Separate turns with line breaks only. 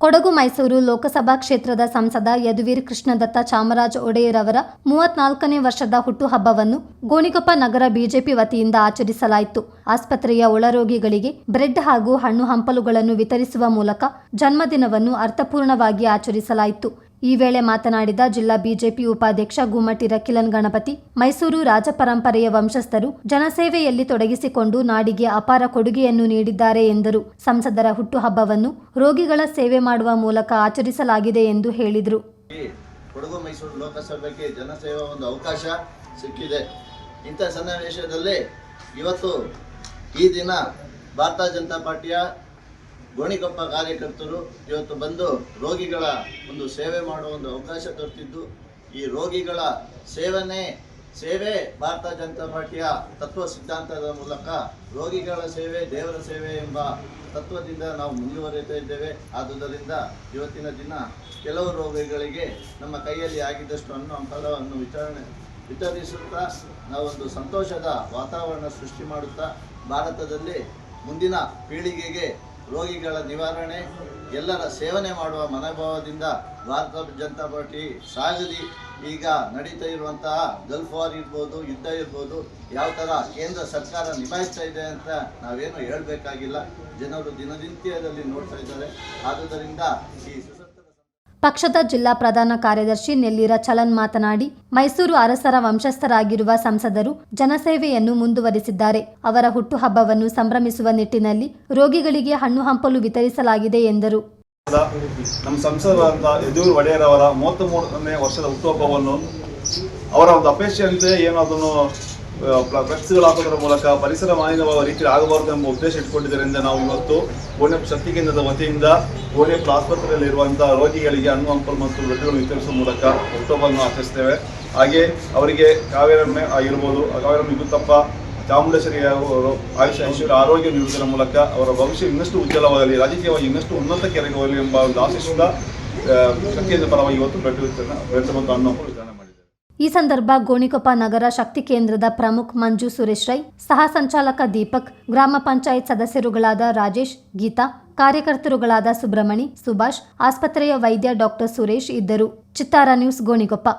ಕೊಡಗು ಮೈಸೂರು ಲೋಕಸಭಾ ಕ್ಷೇತ್ರದ ಸಂಸದ ಯದುವೀರ್ ಕೃಷ್ಣದತ್ತ ಚಾಮರಾಜ ಒಡೆಯರ್ ಅವರ 34ನೇ ವರ್ಷದ ಹುಟ್ಟುಹಬ್ಬವನ್ನು ಗೋಣಿಕೊಪ್ಪ ನಗರ ಬಿಜೆಪಿ ವತಿಯಿಂದ ಆಚರಿಸಲಾಯಿತು. ಆಸ್ಪತ್ರೆಯ ಒಳರೋಗಿಗಳಿಗೆ ಬ್ರೆಡ್ ಹಾಗೂ ಹಣ್ಣು ಹಂಪಲುಗಳನ್ನು ವಿತರಿಸುವ ಮೂಲಕ ಜನ್ಮದಿನವನ್ನು ಅರ್ಥಪೂರ್ಣವಾಗಿ ಆಚರಿಸಲಾಯಿತು. ಈ ವೇಳೆ ಮಾತನಾಡಿದ ಜಿಲ್ಲಾ ಬಿಜೆಪಿ ಉಪಾಧ್ಯಕ್ಷ ಗುಮ್ಮಟಿ ಕಿಲನ್ ಗಣಪತಿ, ಮೈಸೂರು ರಾಜಪರಂಪರೆಯ ವಂಶಸ್ಥರು ಜನಸೇವೆಯಲ್ಲಿ ತೊಡಗಿಸಿಕೊಂಡು ನಾಡಿಗೆ ಅಪಾರ ಕೊಡುಗೆಯನ್ನು ನೀಡಿದ್ದಾರೆ ಎಂದರು. ಸಂಸದರ ಹುಟ್ಟುಹಬ್ಬವನ್ನು ರೋಗಿಗಳ ಸೇವೆ ಮಾಡುವ ಮೂಲಕ ಆಚರಿಸಲಾಗಿದೆ ಎಂದು ಹೇಳಿದರು.
ಕೊಡಗು ಮೈಸೂರು ಲೋಕಸಭೆಗೆ ಜನಸೇವಾ ಒಂದು ಅವಕಾಶ ಸಿಕ್ಕಿದೆ. ಇಂಥ ಸನ್ನಿವೇಶದಲ್ಲಿ ಇವತ್ತು ಈ ದಿನ ಭಾರತೀಯ ಜನತಾ ಪಾರ್ಟಿಯ ಗೋಣಿಕೊಪ್ಪ ಕಾರ್ಯಕರ್ತರು ಇವತ್ತು ಬಂದು ರೋಗಿಗಳ ಒಂದು ಸೇವೆ ಮಾಡುವ ಒಂದು ಅವಕಾಶ ದೊರೆತಿದ್ದು, ಈ ರೋಗಿಗಳ ಸೇವೆ ಭಾರತೀಯ ಜನತಾ ಪಾರ್ಟಿಯ ತತ್ವ ಸಿದ್ಧಾಂತದ ಮೂಲಕ ರೋಗಿಗಳ ಸೇವೆ ದೇವರ ಸೇವೆ ಎಂಬ ತತ್ವದಿಂದ ನಾವು ಮುಂದುವರಿತಾ ಇದ್ದೇವೆ. ಆದುದರಿಂದ ಇವತ್ತಿನ ದಿನ ಕೆಲವು ರೋಗಿಗಳಿಗೆ ನಮ್ಮ ಕೈಯಲ್ಲಿ ಆಗಿದ್ದಷ್ಟು ಹಣ್ಣು ಹಂಪಲವನ್ನು ವಿತರಿಸುತ್ತಾ ನಾವೊಂದು ಸಂತೋಷದ ವಾತಾವರಣ ಸೃಷ್ಟಿ ಮಾಡುತ್ತಾ ಭಾರತದಲ್ಲಿ ಮುಂದಿನ ಪೀಳಿಗೆಗೆ ರೋಗಿಗಳ ನಿವಾರಣೆ ಎಲ್ಲರ ಸೇವನೆ ಮಾಡುವ ಮನೋಭಾವದಿಂದ ಭಾರತೀಯ ಜನತಾ ಪಾರ್ಟಿ ಸಾಗಲಿ. ಈಗ ನಡೀತಾ ಇರುವಂತಹ ಗಲ್ಫ್ ವಾರ್ ಇರ್ಬೋದು, ಯುದ್ಧ ಇರ್ಬೋದು, ಯಾವ ಥರ ಕೇಂದ್ರ ಸರ್ಕಾರ ನಿಭಾಯಿಸ್ತಾ ಇದೆ ಅಂತ ನಾವೇನು ಹೇಳಬೇಕಾಗಿಲ್ಲ. ಜನರು ದಿನನಿತ್ಯದಲ್ಲಿ ನೋಡ್ತಾ ಇದ್ದಾರೆ. ಆದುದರಿಂದ ಈ
ಪಕ್ಷದ ಜಿಲ್ಲಾ ಪ್ರಧಾನ ಕಾರ್ಯದರ್ಶಿ ನೆಲ್ಲಿರ ಚಲನ್ ಮಾತನಾಡಿ, ಮೈಸೂರು ಅರಸರ ವಂಶಸ್ಥರಾಗಿರುವ ಸಂಸದರು ಜನಸೇವೆಯನ್ನು ಮುಂದುವರಿಸಿದ್ದಾರೆ. ಅವರ ಹುಟ್ಟುಹಬ್ಬವನ್ನು ಸಂಭ್ರಮಿಸುವ ನಿಟ್ಟಿನಲ್ಲಿ ರೋಗಿಗಳಿಗೆ ಹಣ್ಣು ಹಂಪಲು ವಿತರಿಸಲಾಗಿದೆ ಎಂದರು.
ನಮ್ಮ ಸಂಸದರಾದ ಯದುವೀರ್ ಒಡೆಯರ್ ಅವರ 33ನೇ ವರ್ಷದ ಹುಟ್ಟುಹಬ್ಬವನ್ನು ಅವರ ಒಂದು ಅಪೇಕ್ಷೆಯಂತೆ ಏನು ಅದನ್ನು ಫ್ಲೆಕ್ಸ್ಗಳು ಹಾಕೋದ್ರ ಮೂಲಕ ಪರಿಸರ ಮಾಲಿನ್ಯವಾದ ರೀತಿಯಲ್ಲಿ ಆಗಬಾರದು ಎಂಬ ಉದ್ದೇಶ ಇಟ್ಕೊಂಡಿದ್ದರಿಂದ ನಾವು ಇವತ್ತು ಗೋಣಿಕೊಪ್ಪ ಶಕ್ತಿ ಕೇಂದ್ರದ ವತಿಯಿಂದ ಗೋಣಿಕೊಪ್ಪ ಆಸ್ಪತ್ರೆಯಲ್ಲಿ ಇರುವಂತಹ ರೋಗಿಗಳಿಗೆ ಹಣ್ಣು ಹಂಪಲು ಮತ್ತು ಬ್ರೆಡ್ಗಳನ್ನು ವಿತರಿಸುವ ಮೂಲಕ ಹುಟ್ಟುಹಬ್ಬವನ್ನು ಆಚರಿಸ್ತೇವೆ. ಹಾಗೆ ಅವರಿಗೆ ಕಾವೇರಮ್ಮೆ ಆಗಿರ್ಬೋದು, ಕಾವೇರಮ್ಮ ವಿಭೂತಪ್ಪ, ಚಾಮುಂಡೇಶ್ವರಿ ಆಯುಷ ಐಶ್ವರ್ಯ ಆರೋಗ್ಯ ನೀಡುವುದರ ಮೂಲಕ ಅವರ ಭವಿಷ್ಯ ಇನ್ನಷ್ಟು ಉಜ್ವಲವಾಗಲಿ, ರಾಜಕೀಯವಾಗಿ ಇನ್ನಷ್ಟು ಉನ್ನತ ಕೆರೆಗೆ ಹೋಗಲಿ ಎಂಬ ಒಂದು ಆಶಿಸುತ್ತಾ ಶಕ್ತಿ ಕೇಂದ್ರ ಪರವಾಗಿ ಇವತ್ತು ಬ್ರೆಡ್ ಮತ್ತು ಹಣ್ಣು ಹಂಪಲು ವಿತರಣೆ ಮಾಡಿದ್ದೇವೆ.
ಈ ಸಂದರ್ಭ ಗೋಣಿಕೊಪ್ಪ ನಗರ ಶಕ್ತಿ ಕೇಂದ್ರದ ಪ್ರಮುಖ್ ಮಂಜು ಸುರೇಶ್ ರೈ, ಸಹ ಸಂಚಾಲಕ ದೀಪಕ್, ಗ್ರಾಮ ಪಂಚಾಯತ್ ಸದಸ್ಯರುಗಳಾದ ರಾಜೇಶ್, ಗೀತಾ, ಕಾರ್ಯಕರ್ತರುಗಳಾದ ಸುಬ್ರಹ್ಮಣಿ, ಸುಭಾಷ್, ಆಸ್ಪತ್ರೆಯ ವೈದ್ಯ ಡಾಕ್ಟರ್ ಸುರೇಶ್ ಇದ್ದರು. ಚಿತ್ತಾರ ನ್ಯೂಸ್ ಗೋಣಿಕೊಪ್ಪ.